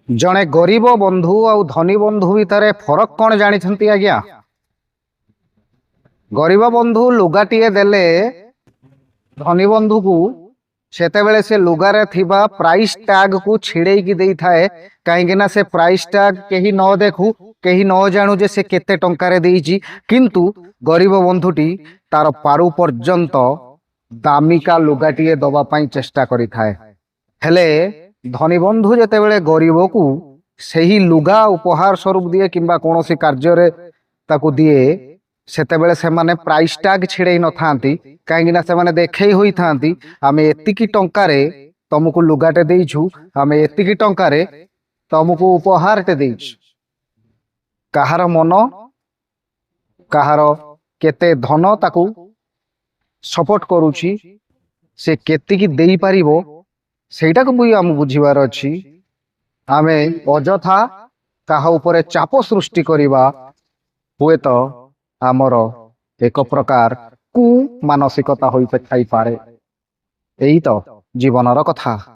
जड़े गरीब बंधु आउ धनी बंधु भितर फरक कौन जानी आज्ञा। गरीब बंधु लुगाटीए देले धनी बंधु को सेतेबेले से लुगारे थिबा प्राइस टैग को छिड़ेकी देई थाए कहीं से प्राइस टैग केही न देखू केही न जानू जे से केते टंकारे देईची किंतु गरीब बंधुटी तार पारु पर्यंत दामिका लुगाटीए दबा पाई चेष्टा करी थाए। हेले धनी बंधु जेतेबेले गरीब को सही लुगा उपहार स्वरूप दिए किंबा कौनसी कार्य ताकू दिए सेतेबेले से माने प्राइस टैग छिड़े न थांती कहीं से माने देखे होई थांती आमे एतिकी टंकारे तुमको लुगाटे देइछु आमे एतिकी टंकारे तुमको उपहारटे देइछु। कहार मन कहार केते धन ताकू सपोर्ट करूची से केतिकी देई पारिबो सेटा को भी आम बुझीबार अछि। आमे अजथा काहा उपरे चाप सृष्टि करिबा हुए तो आमर एक प्रकार कु मानसिकता होई थाई पारे। एई तो जीवनर कथा।